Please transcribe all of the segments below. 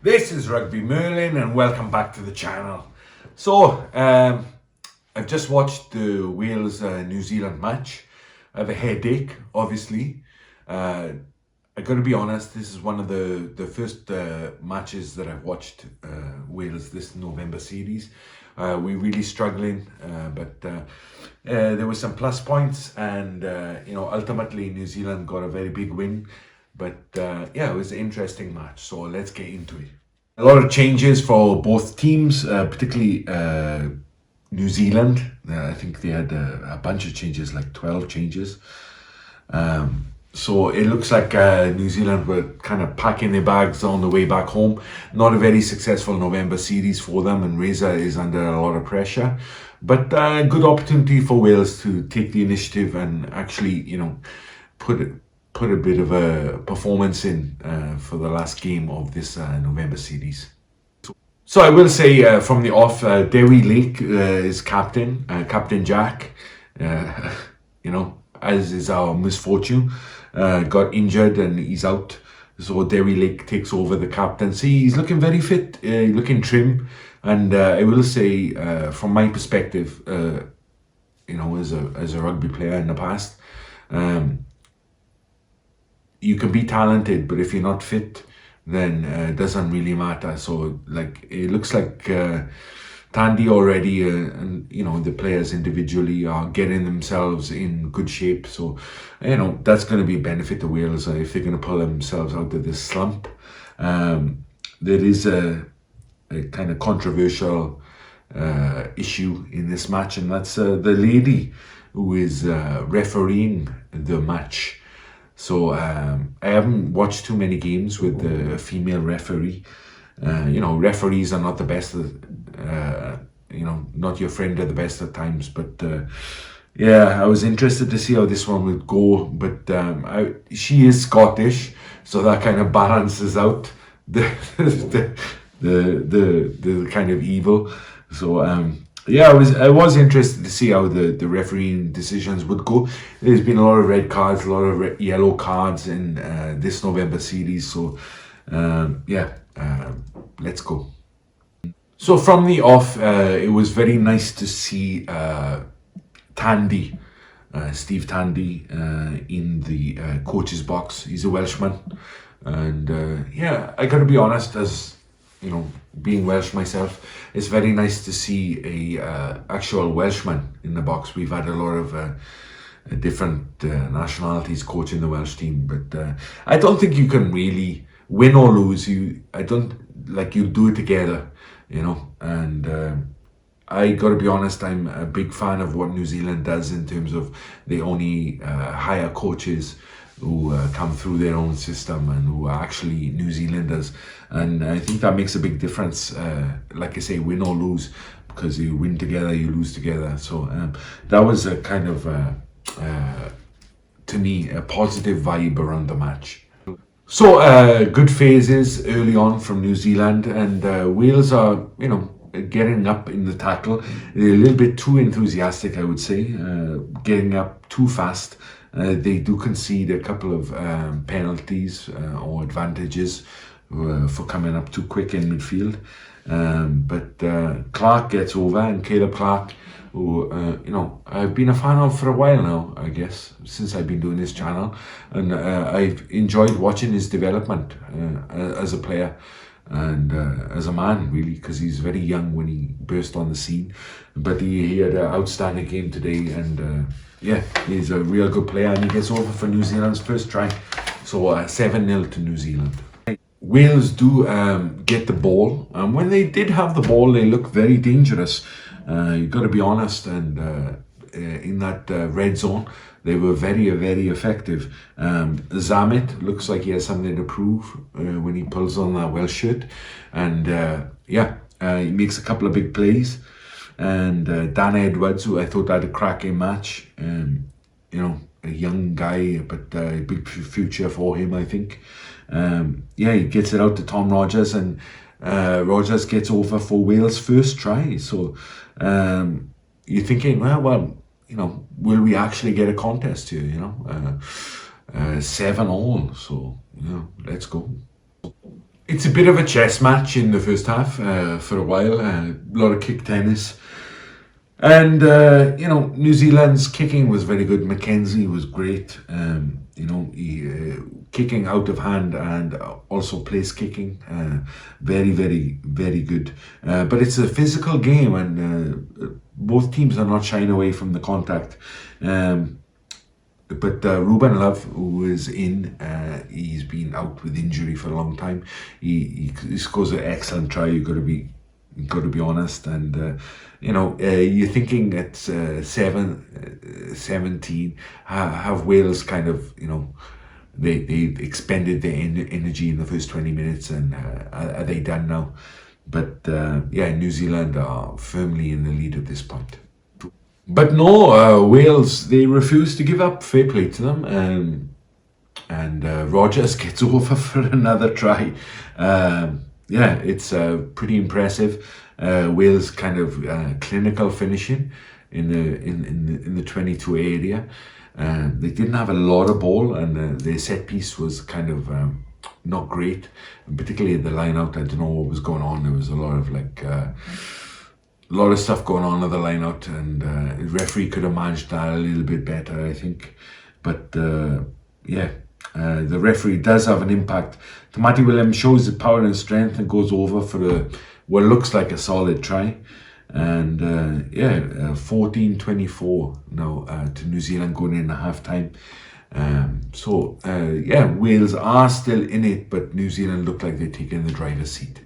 This is Rugby Merlin and welcome back to the channel. So, I've just watched the Wales-New Zealand match. I have a headache, obviously. I got to be honest, this is one of the first matches that I've watched Wales this November series. We're really struggling, but there were some plus points and, ultimately New Zealand got a very big win. But yeah, it was an interesting match, so let's get into it. A lot of changes for both teams, particularly New Zealand. I think they had a bunch of changes, like 12 changes. So it looks like New Zealand were kind of packing their bags on the way back home. Not a very successful November series for them, and Reza is under a lot of pressure. But good opportunity for Wales to take the initiative and actually, put a bit of a performance in for the last game of this November series. So I will say from the off, Dewi Lake is captain, Captain Jack, as is our misfortune, got injured and he's out. So Dewi Lake takes over the captaincy. He's looking very fit, looking trim. And I will say, from my perspective, as a rugby player in the past, you can be talented, but if you're not fit, then it doesn't really matter. So, it looks like Tandy already and, the players individually are getting themselves in good shape. So, that's going to be a benefit to Wales if they're going to pull themselves out of this slump. There is a kind of controversial issue in this match, and that's the lady who is refereeing the match. So I haven't watched too many games with a female referee. Referees are not the best, not your friend at the best at times. But yeah, I was interested to see how this one would go. But she is Scottish, so that kind of balances out the kind of evil. So yeah, I was interested to see how the refereeing decisions would go. There's been a lot of red cards, a lot of yellow cards in this November series. So let's go. So from the off, it was very nice to see Tandy, Steve Tandy, in the coach's box. He's a Welshman, and I got to be honest, as being Welsh myself, it's very nice to see a actual Welshman in the box. We've had a lot of different nationalities coaching the Welsh team, but I don't think you can really win or lose. You do it together, and I gotta be honest, I'm a big fan of what New Zealand does in terms of they only hire coaches who come through their own system and who are actually New Zealanders, and I think that makes a big difference. Like I say, win or lose, because you win together, you lose together. So that was a kind of to me a positive vibe around the match. So good phases early on from New Zealand, and Wales are getting up in the tackle. They're a little bit too enthusiastic, I would say, getting up too fast. They do concede a couple of penalties or advantages for coming up too quick in midfield. But Clark gets over, and Caleb Clark, who I've been a fan of for a while now, I guess, since I've been doing this channel, and I've enjoyed watching his development as a player and as a man, really, because he's very young when he burst on the scene. But he had an outstanding game today, and he's a real good player, and he gets over for New Zealand's first try. So 7-0 to New Zealand. Wales do get the ball, and when they did have the ball, they looked very dangerous. You've got to be honest, and in that red zone, they were very, very effective. Zamet looks like he has something to prove when he pulls on that Welsh shirt, and he makes a couple of big plays. And Dan Edwards, who I thought had a cracking match, a young guy, but a big future for him, I think. He gets it out to Tom Rogers, and Rogers gets over for Wales' first try. So you're thinking, well, will we actually get a contest here? 7-all. So let's go. It's a bit of a chess match in the first half for a while. A lot of kick tennis. And, New Zealand's kicking was very good. Mackenzie was great. Kicking out of hand and also place kicking. Very, very, very good. But it's a physical game, and both teams are not shying away from the contact. But Ruben Love, who is in, he's been out with injury for a long time. He scores an excellent try. You've got to be honest, and you're thinking at 17, have Wales kind of they expended their energy in the first 20 minutes, and are they done now? But New Zealand are firmly in the lead at this point. But no, Wales, they refuse to give up. Fair play to them. And Rogers gets over for another try. It's pretty impressive. Wales kind of clinical finishing in the 22 area. They didn't have a lot of ball, and their set piece was kind of not great, and particularly the line out. I don't know what was going on. There was a lot of stuff going on at the line out, and the referee could have managed that a little bit better, I think. But the referee does have an impact. Tamati Williams shows his power and strength and goes over for what looks like a solid try. And 14-24 now to New Zealand going in at half time. Wales are still in it, but New Zealand look like they're taking the driver's seat.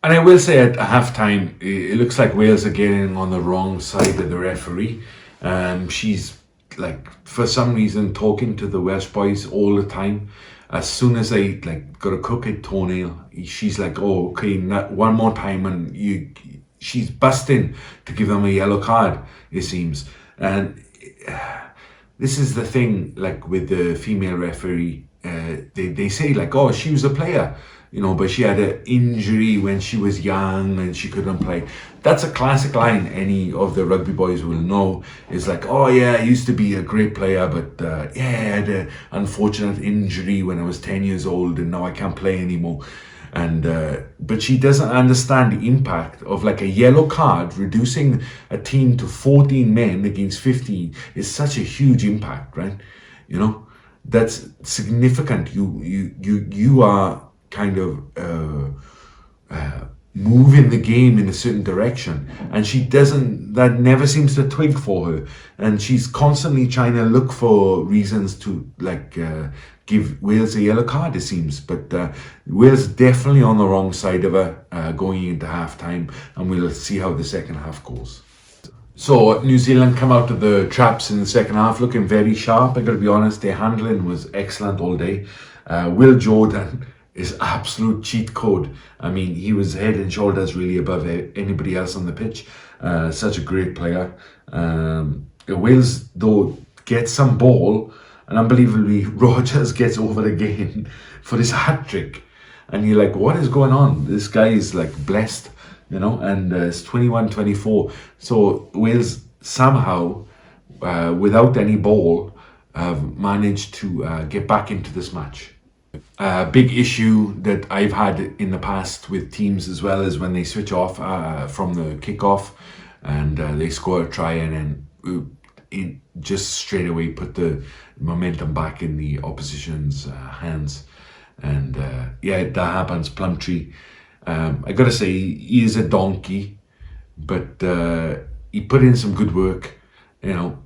And I will say at halftime, it looks like Wales are getting on the wrong side of the referee. She's for some reason talking to the Welsh boys all the time. As soon as they got a crooked toenail, she's like, "Oh, okay, one more time," and she's busting to give them a yellow card, it seems. And this is the thing, with the female referee, they say "Oh, she was a player." But she had an injury when she was young and she couldn't play. That's a classic line any of the rugby boys will know. It's "Oh yeah, I used to be a great player, but I had an unfortunate injury when I was 10 years old and now I can't play anymore." And but she doesn't understand the impact of a yellow card reducing a team to 14 men against 15 is such a huge impact, right? That's significant. You are kind of moving the game in a certain direction, and that never seems to twig for her, and she's constantly trying to look for reasons to give Wales a yellow card, it seems. But Wales definitely on the wrong side of her going into half time, and we'll see how the second half goes. So New Zealand come out of the traps in the second half looking very sharp. I gotta be honest, their handling was excellent all day. Will Jordan is absolute cheat code. I mean, he was head and shoulders really above anybody else on the pitch. Such a great player. Wales, though, gets some ball, and unbelievably, Rogers gets over again for his hat-trick. And you're like, what is going on? This guy is blessed, and it's 21-24. So Wales somehow, without any ball, have managed to get back into this match. A big issue that I've had in the past with teams as well is when they switch off from the kickoff and they score a try and then just straight away put the momentum back in the opposition's hands. And that happens. Plumtree, I gotta say, he is a donkey, but he put in some good work.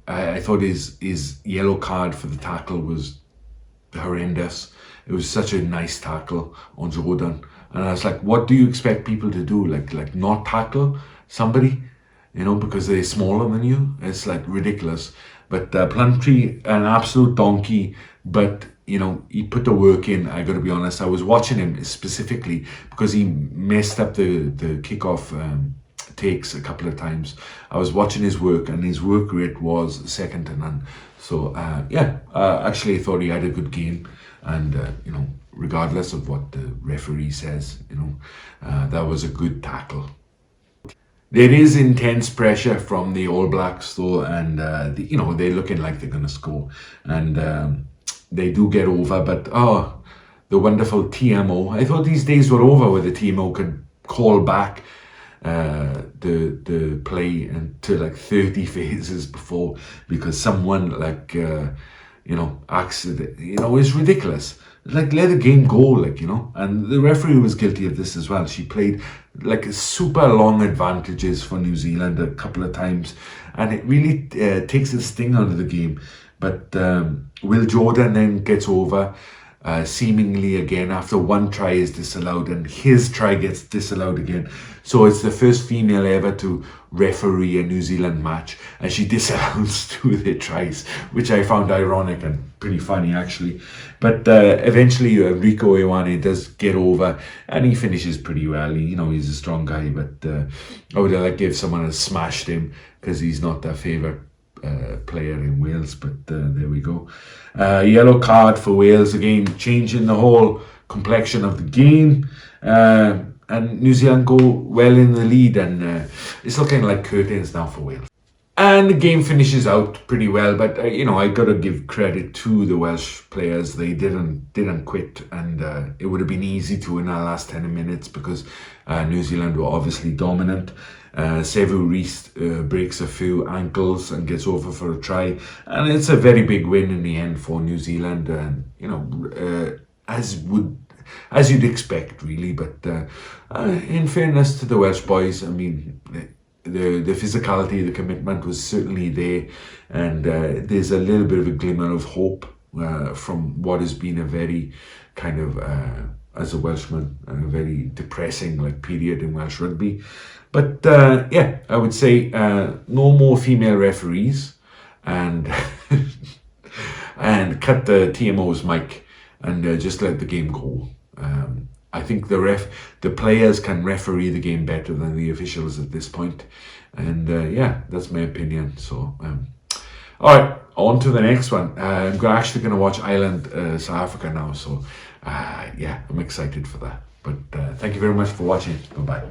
I thought his yellow card for the tackle was horrendous. It was such a nice tackle on Jordan, and I was like, what do you expect people to do? Not tackle somebody, because they're smaller than you? It's ridiculous. But Plumtree, an absolute donkey, but he put the work in. I got to be honest. I was watching him specifically because he messed up the kickoff takes a couple of times. I was watching his work, and his work rate was second to none. So actually, I thought he had a good game. And regardless of what the referee says, that was a good tackle. There is intense pressure from the All Blacks though, and they're looking like they're going to score, and they do get over. But the wonderful TMO. I thought these days were over where the TMO could call back the play and to like 30 phases before because someone like accident, is ridiculous. Like, let the game go, like, and the referee was guilty of this as well. She played like super long advantages for New Zealand a couple of times, and it really takes the sting out of the game. But Will Jordan then gets over seemingly again after one try is disallowed, and his try gets disallowed again. So it's the first female ever to referee a New Zealand match, and she disallows 2 of their tries, which I found ironic and pretty funny actually. But eventually Rico Ioane does get over, and he finishes pretty well. He's a strong guy, but I would have liked if someone had smashed him because he's not their favourite player in Wales, but there we go. Yellow card for Wales again, changing the whole complexion of the game, and New Zealand go well in the lead, and it's looking like curtains now for Wales. And the game finishes out pretty well, but I got to give credit to the Welsh players. They didn't quit, and it would have been easy to in our last 10 minutes because New Zealand were obviously dominant. Sevu Reece breaks a few ankles and gets over for a try, and it's a very big win in the end for New Zealand, and as you'd expect really. But in fairness to the Welsh boys, I mean, the physicality, the commitment was certainly there, and there's a little bit of a glimmer of hope from what has been a very kind of as a Welshman, a very depressing period in Welsh rugby. But I would say no more female referees, and and cut the TMO's mic and just let the game go. I think the players can referee the game better than the officials at this point, and that's my opinion. So all right, on to the next one. I'm actually going to watch Ireland South Africa now, so I'm excited for that. But thank you very much for watching. Bye bye.